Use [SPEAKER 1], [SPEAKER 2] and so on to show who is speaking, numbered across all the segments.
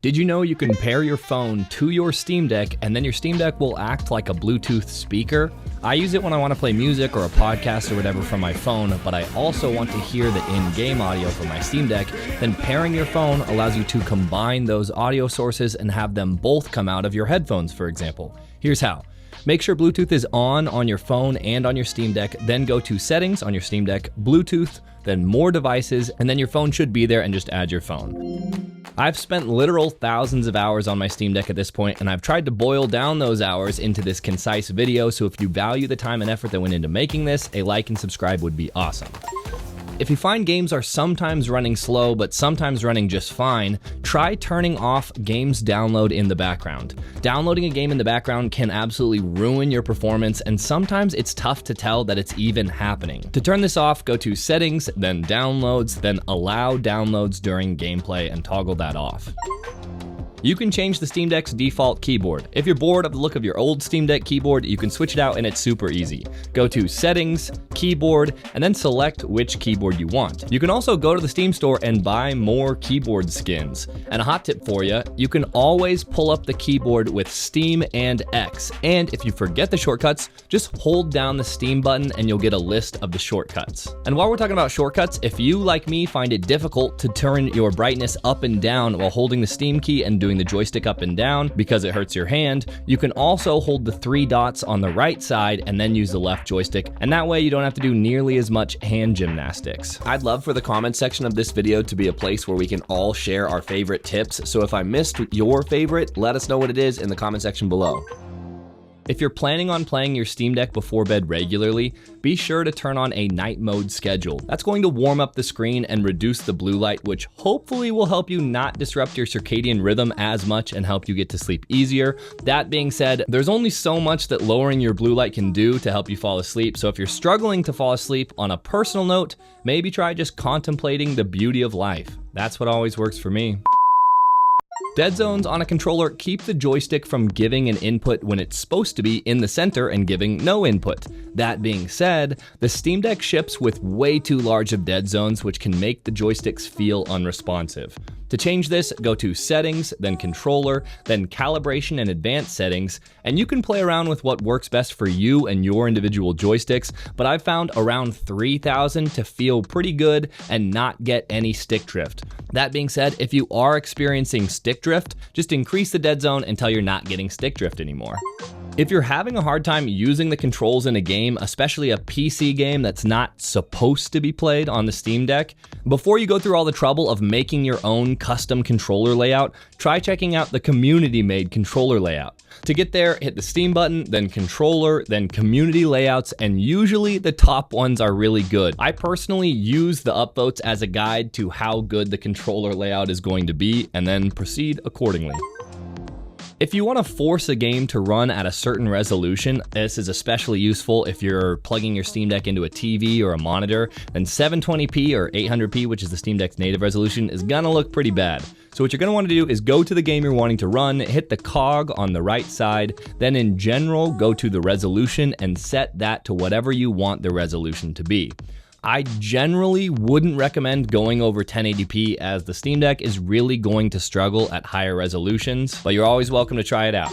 [SPEAKER 1] Did you know you can pair your phone to your Steam Deck and then your Steam Deck will act like a Bluetooth speaker? I use it when I want to play music or a podcast or whatever from my phone, but I also want to hear the in-game audio from my Steam Deck. Then pairing your phone allows you to combine those audio sources and have them both come out of your headphones, for example. Here's how. Make sure Bluetooth is on your phone and on your Steam Deck, then go to Settings on your Steam Deck, Bluetooth, then More Devices, and then your phone should be there and just add your phone. I've spent literal thousands of hours on my Steam Deck at this point, and I've tried to boil down those hours into this concise video, so if you value the time and effort that went into making this, a like and subscribe would be awesome. If you find games are sometimes running slow, but sometimes running just fine, try turning off games download in the background. Downloading a game in the background can absolutely ruin your performance, and sometimes it's tough to tell that it's even happening. To turn this off, go to Settings, then Downloads, then Allow Downloads during gameplay and toggle that off. You can change the Steam Deck's default keyboard. If you're bored of the look of your old Steam Deck keyboard, you can switch it out and it's super easy. Go to Settings, Keyboard, and then select which keyboard you want. You can also go to the Steam store and buy more keyboard skins. And a hot tip for you, you can always pull up the keyboard with Steam and X. And if you forget the shortcuts, just hold down the Steam button and you'll get a list of the shortcuts. And while we're talking about shortcuts, if you, like me, find it difficult to turn your brightness up and down while holding the Steam key and doing the joystick up and down because it hurts your hand, you can also hold the 3 dots on the right side and then use the left joystick, and that way you don't have to do nearly as much hand gymnastics. I'd love for the comment section of this video to be a place where we can all share our favorite tips, so if I missed your favorite, let us know what it is in the comment section below. If you're planning on playing your Steam Deck before bed regularly, be sure to turn on a night mode schedule. That's going to warm up the screen and reduce the blue light, which hopefully will help you not disrupt your circadian rhythm as much and help you get to sleep easier. That being said, there's only so much that lowering your blue light can do to help you fall asleep, so if you're struggling to fall asleep, on a personal note, maybe try just contemplating the beauty of life. That's what always works for me. Dead zones on a controller keep the joystick from giving an input when it's supposed to be in the center and giving no input. That being said, the Steam Deck ships with way too large of dead zones, which can make the joysticks feel unresponsive. To change this, go to Settings, then Controller, then Calibration and Advanced Settings, and you can play around with what works best for you and your individual joysticks, but I've found around 3,000 to feel pretty good and not get any stick drift. That being said, if you are experiencing stick drift, just increase the dead zone until you're not getting stick drift anymore. If you're having a hard time using the controls in a game, especially a PC game that's not supposed to be played on the Steam Deck, before you go through all the trouble of making your own custom controller layout, try checking out the community-made controller layout. To get there, hit the Steam button, then Controller, then Community Layouts, and usually the top ones are really good. I personally use the upvotes as a guide to how good the controller layout is going to be, and then proceed accordingly. If you want to force a game to run at a certain resolution, this is especially useful if you're plugging your Steam Deck into a TV or a monitor, then 720p or 800p, which is the Steam Deck's native resolution, is gonna look pretty bad. So what you're gonna want to do is go to the game you're wanting to run, hit the cog on the right side, then in general, go to the resolution and set that to whatever you want the resolution to be. I generally wouldn't recommend going over 1080p as the Steam Deck is really going to struggle at higher resolutions, but you're always welcome to try it out.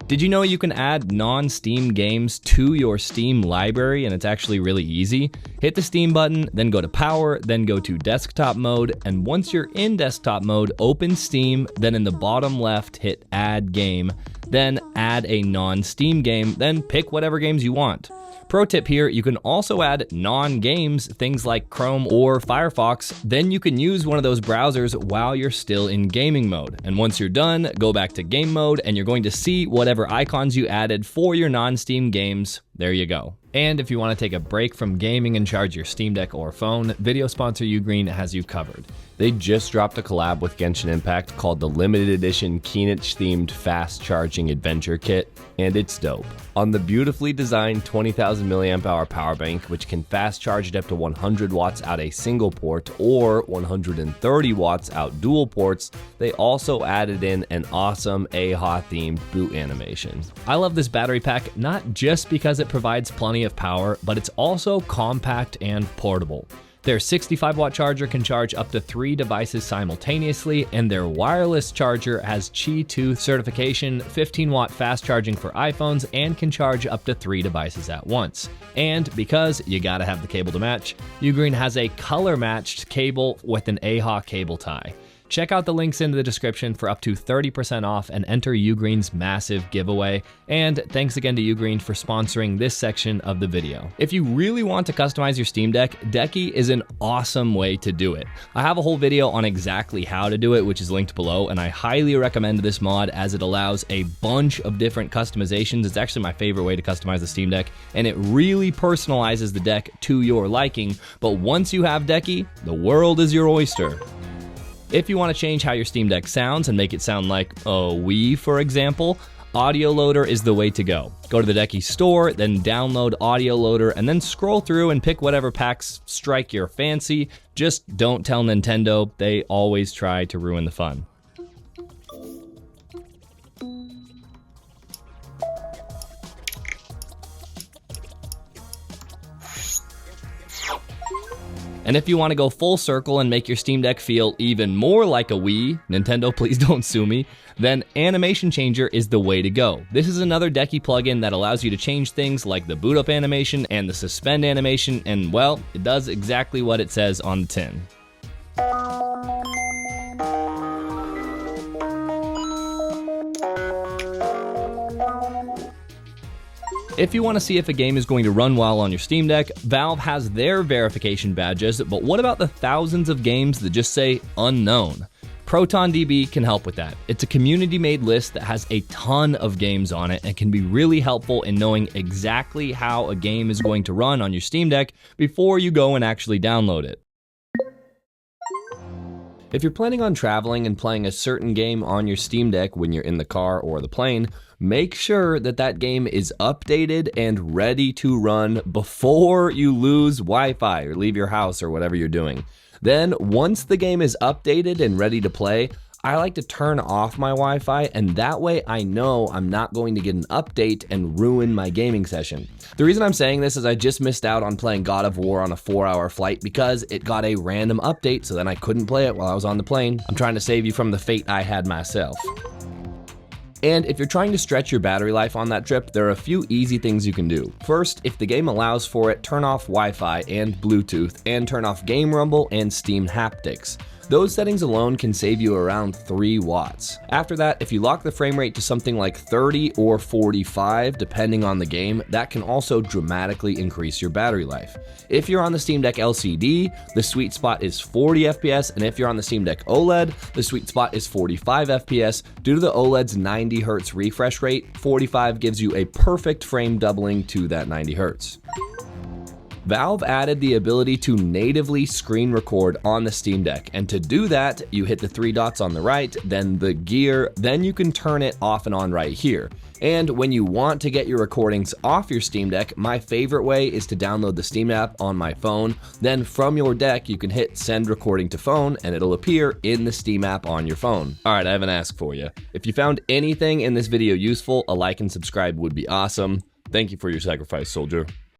[SPEAKER 1] Did you know you can add non-Steam games to your Steam library, and it's actually really easy? Hit the Steam button, then go to Power, then go to Desktop Mode, and once you're in Desktop Mode, open Steam, then in the bottom left, hit Add Game, then add a non-Steam game, then pick whatever games you want. Pro tip here, you can also add non-games, things like Chrome or Firefox, then you can use one of those browsers while you're still in gaming mode. And once you're done, go back to game mode and you're going to see whatever icons you added for your non-Steam games. There you go. And if you want to take a break from gaming and charge your Steam Deck or phone, video sponsor UGreen has you covered. They just dropped a collab with Genshin Impact called the limited edition Keenich themed fast charging adventure kit, and it's dope. On the beautifully designed 20,000 mAh power bank, which can fast charge it up to 100 watts out a single port or 130 watts out dual ports, they also added in an awesome AHA themed boot animation. I love this battery pack not just because it provides plenty of power, but it's also compact and portable. Their 65-watt charger can charge up to 3 devices simultaneously, and their wireless charger has Qi 2 certification, 15-watt fast charging for iPhones, and can charge up to 3 devices at once. And because you gotta have the cable to match, UGreen has a color-matched cable with an AHA cable tie. Check out the links in the description for up to 30% off and enter UGreen's massive giveaway. And thanks again to UGreen for sponsoring this section of the video. If you really want to customize your Steam Deck, Decky is an awesome way to do it. I have a whole video on exactly how to do it, which is linked below, and I highly recommend this mod as it allows a bunch of different customizations. It's actually my favorite way to customize the Steam Deck, and it really personalizes the deck to your liking. But once you have Decky, the world is your oyster. If you want to change how your Steam Deck sounds and make it sound like a Wii, for example, Audio Loader is the way to go. Go to the Decky store, then download Audio Loader, and then scroll through and pick whatever packs strike your fancy. Just don't tell Nintendo, they always try to ruin the fun. And if you want to go full circle and make your Steam Deck feel even more like a Wii, Nintendo, please don't sue me, then Animation Changer is the way to go. This is another Decky plugin that allows you to change things like the boot up animation and the suspend animation, and well, it does exactly what it says on the tin. If you want to see if a game is going to run well on your Steam Deck, Valve has their verification badges, but what about the thousands of games that just say unknown? ProtonDB can help with that. It's a community-made list that has a ton of games on it and can be really helpful in knowing exactly how a game is going to run on your Steam Deck before you go and actually download it. If you're planning on traveling and playing a certain game on your Steam Deck when you're in the car or the plane, make sure that that game is updated and ready to run before you lose Wi-Fi or leave your house or whatever you're doing. Then, once the game is updated and ready to play, I like to turn off my Wi-Fi, and that way I know I'm not going to get an update and ruin my gaming session. The reason I'm saying this is I just missed out on playing God of War on a 4-hour flight because it got a random update, so then I couldn't play it while I was on the plane. I'm trying to save you from the fate I had myself. And if you're trying to stretch your battery life on that trip, there are a few easy things you can do. First, if the game allows for it, turn off Wi-Fi and Bluetooth, and turn off Game Rumble and Steam Haptics. Those settings alone can save you around 3 watts. After that, if you lock the frame rate to something like 30 or 45, depending on the game, that can also dramatically increase your battery life. If you're on the Steam Deck LCD, the sweet spot is 40 FPS, and if you're on the Steam Deck OLED, the sweet spot is 45 FPS. Due to the OLED's 90 Hz refresh rate, 45 gives you a perfect frame doubling to that 90 Hz. Valve added the ability to natively screen record on the Steam Deck, and to do that, you hit the 3 dots on the right, then the gear, then you can turn it off and on right here. And when you want to get your recordings off your Steam Deck, my favorite way is to download the Steam app on my phone. Then from your deck, you can hit send recording to phone and it'll appear in the Steam app on your phone. All right, I have an ask for you. If you found anything in this video useful, a like and subscribe would be awesome. Thank you for your sacrifice, soldier.